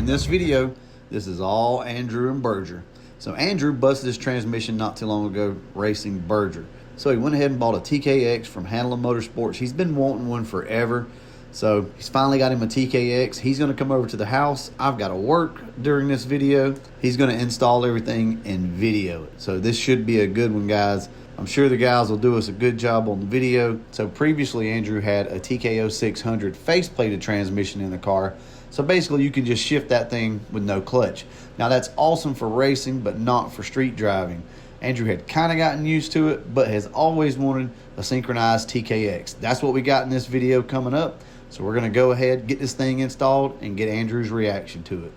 this video, this is all Andrew and Berger. So Andrew busted his transmission not too long ago racing Berger. So he went ahead and bought a TKX from Hanlon Motorsports. He's been wanting one forever. So he's finally got him a TKX. He's going to come over to the house. I've got to work during this video. He's going to install everything and video it. So this should be a good one, guys. I'm sure the guys will do us a good job on the video. So previously, Andrew had a TKO600 faceplated transmission in the car. So basically, you can just shift that thing with no clutch. Now, that's awesome for racing, but not for street driving. Andrew had kind of gotten used to it, but has always wanted a synchronized TKX. That's what we got in this video coming up. So we're going to go ahead, get this thing installed, and get Andrew's reaction to it.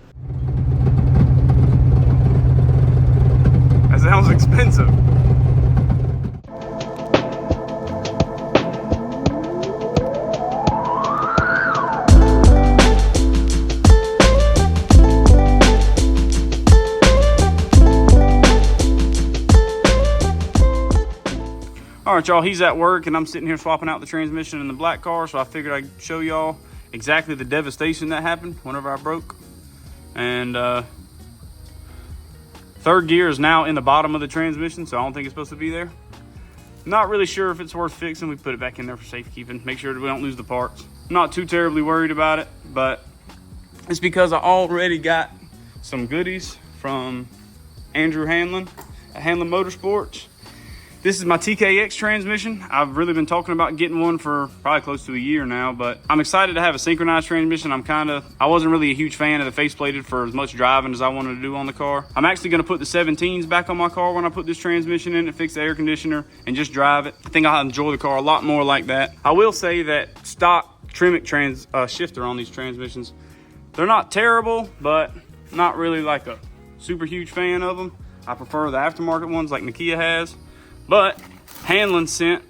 That sounds expensive. All right, y'all, he's at work and I'm sitting here swapping out the transmission in the black car, so I figured I'd show y'all exactly the devastation that happened whenever I broke. And third gear is now in the bottom of the transmission, so I don't think it's supposed to be there. Not really sure if it's worth fixing. We put it back in there for safekeeping, make sure that we don't lose the parts. I'm not too terribly worried about it, but it's because I already got some goodies from Andrew Hanlon at Hanlon Motorsports. This is my TKX transmission. I've really been talking about getting one for probably close to a year now, but I'm excited to have a synchronized transmission. I wasn't really a huge fan of the faceplated for as much driving as I wanted to do on the car. I'm actually gonna put the 17s back on my car when I put this transmission in and fix the air conditioner and just drive it. I think I'll enjoy the car a lot more like that. I will say that stock Tremec shifter on these transmissions, they're not terrible, but not really like a super huge fan of them. I prefer the aftermarket ones like Nikia has. But Hanlon sent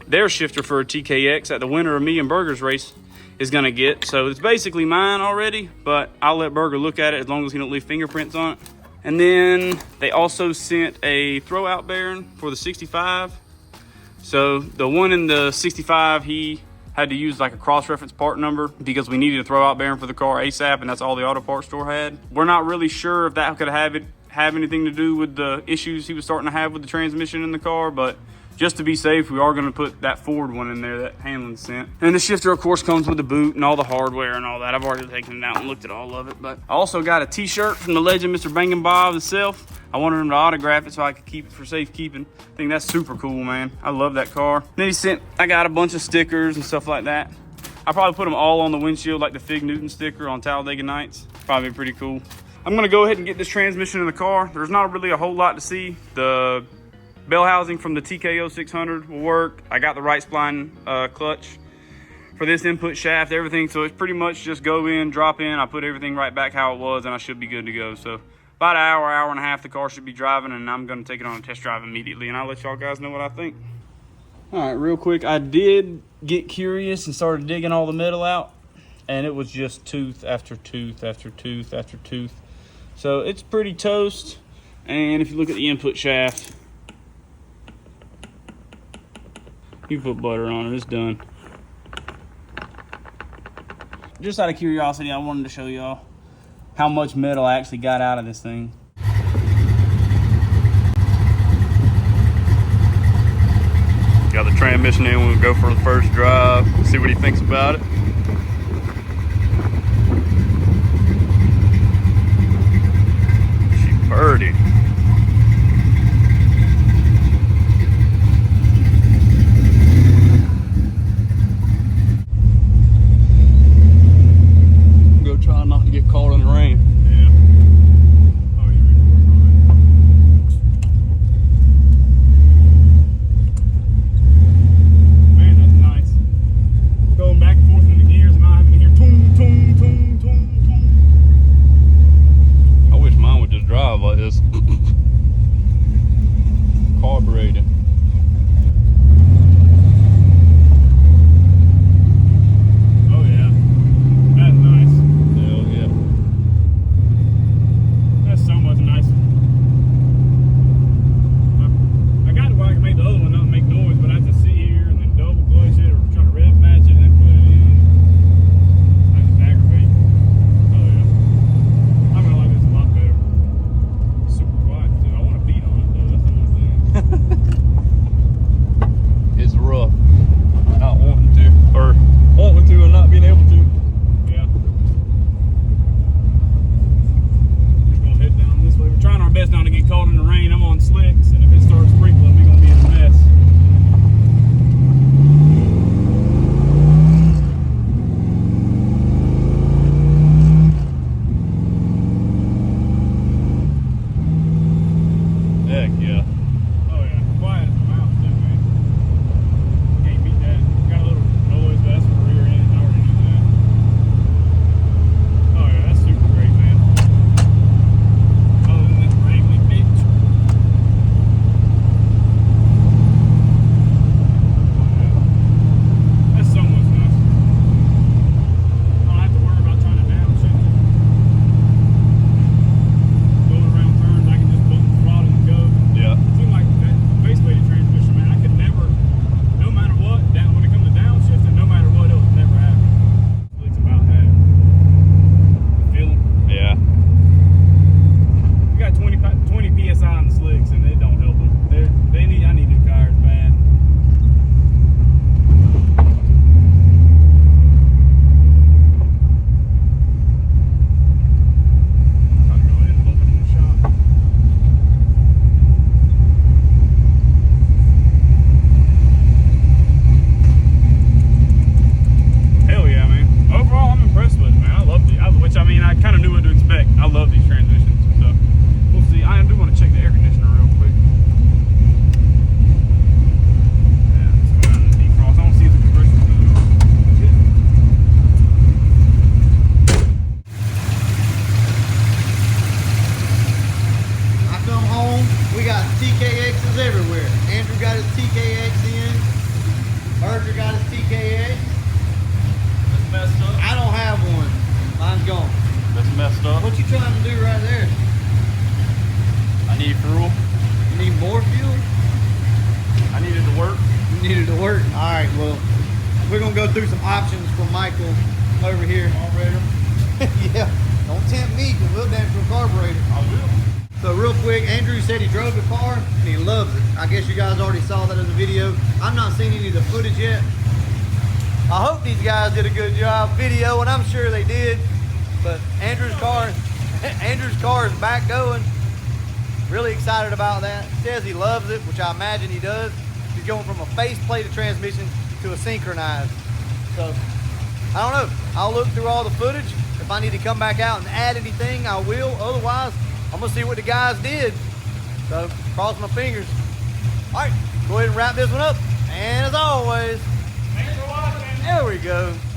their shifter for a TKX that the winner of me and Berger's race is going to get. So it's basically mine already, but I'll let Berger look at it as long as he don't leave fingerprints on it. And then they also sent a throwout bearing for the 65. So the one in the 65, he had to use like a cross-reference part number because we needed a throwout bearing for the car ASAP, and that's all the auto parts store had. We're not really sure if that could have anything to do with the issues he was starting to have with the transmission in the car, but just to be safe, we are going to put that Ford one in there that Hanlon sent. And the shifter, of course, comes with the boot and all the hardware and all that. I've already taken it out and looked at all of it, but I also got a t-shirt from the legend Mr. Bang & Bob himself. I wanted him to autograph it so I could keep it for safekeeping. I think that's super cool, man. I love that car. Then I got a bunch of stickers and stuff like that. I probably put them all on the windshield, like the Fig Newton sticker on Talladega Nights. Probably pretty cool. I'm gonna go ahead and get this transmission in the car. There's not really a whole lot to see. The bell housing from the TKO600 will work. I got the right spline clutch for this input shaft, everything. So it's pretty much just go in, drop in. I put everything right back how it was and I should be good to go. So about an hour and a half, the car should be driving, and I'm gonna take it on a test drive immediately and I'll let y'all guys know what I think. All right, real quick, I did get curious and started digging all the metal out, and it was just tooth after tooth after tooth after tooth. So it's pretty toast. And if you look at the input shaft, you put butter on it, it's done. Just out of curiosity, I wanted to show y'all how much metal I actually got out of this thing. Got the transmission in, we'll go for the first drive, see what he thinks about it. Birdie. Go try not to get caught in the rain. Yeah. Oh, you recording already? Man, that's nice. Going back and forth in the gears and not having to hear toom, toom, toom, toom, toom. I wish mine would just drive like this. Carbureted. Oh yeah, that's nice. Hell yeah. That's so much nicer. I got it where I can make the other one not make noise, but I have to sit here and then double clutch it or try to rev match it and then put it in. I just aggravate. Oh yeah. slicks, and if it starts sprinkling, we're gonna be in a mess. Heck yeah. Oh yeah, quiet as a mouse too, man. Can't beat that. Got a little noise, but that's for the rear end. I already knew that. Oh yeah, that's super great, man. Other than this wrangly bitch. Oh yeah. That's so much nice. I don't have to worry about trying to downshift it. Going around turns, I can just bump the throttle and go. Yeah. It seemed like that face-weighted transmission, man, I could never, no matter what, when it comes to downshifting, no matter what, it was never happen. It's about that. Feel them? Yeah. We got 20 PSI on the slicks, and it don't help them. I need new tires bad. Gotta go ahead and bump it in the shop. Hell yeah, man. Overall, I'm impressed with it, man. I love which I mean, I kind of knew what to expect. I love these transmissions, so we'll see. I do want to check the air conditioner real quick. Yeah, let's go down to the defrost. I want to see if the compressor's going on. I come home, we got TKXs everywhere. Andrew got his TKX in. Berger got his TKX. That's messed up. I don't have one. Mine's gone. That's messed up. What you trying to do right there? I need fuel. You need more fuel? I need it to work. You need it to work? Alright, well, we're going to go through some options for Michael over here. Carburetor. Yeah, don't tempt me because we'll damage your carburetor. I will. So real quick, Andrew said he drove the car and he loves it. I guess you guys already saw that in the video. I've not seen any of the footage yet. I hope these guys did a good job video, and I'm sure they did. But Andrew's car is back going. Really excited about that. Says he loves it, which I imagine he does. He's going from a face-plated transmission to a synchronized. So I don't know. I'll look through all the footage. If I need to come back out and add anything, I will. Otherwise, I'm gonna see what the guys did. So cross my fingers. All right, go ahead and wrap this one up. And as always, Thanks for watching. there we go.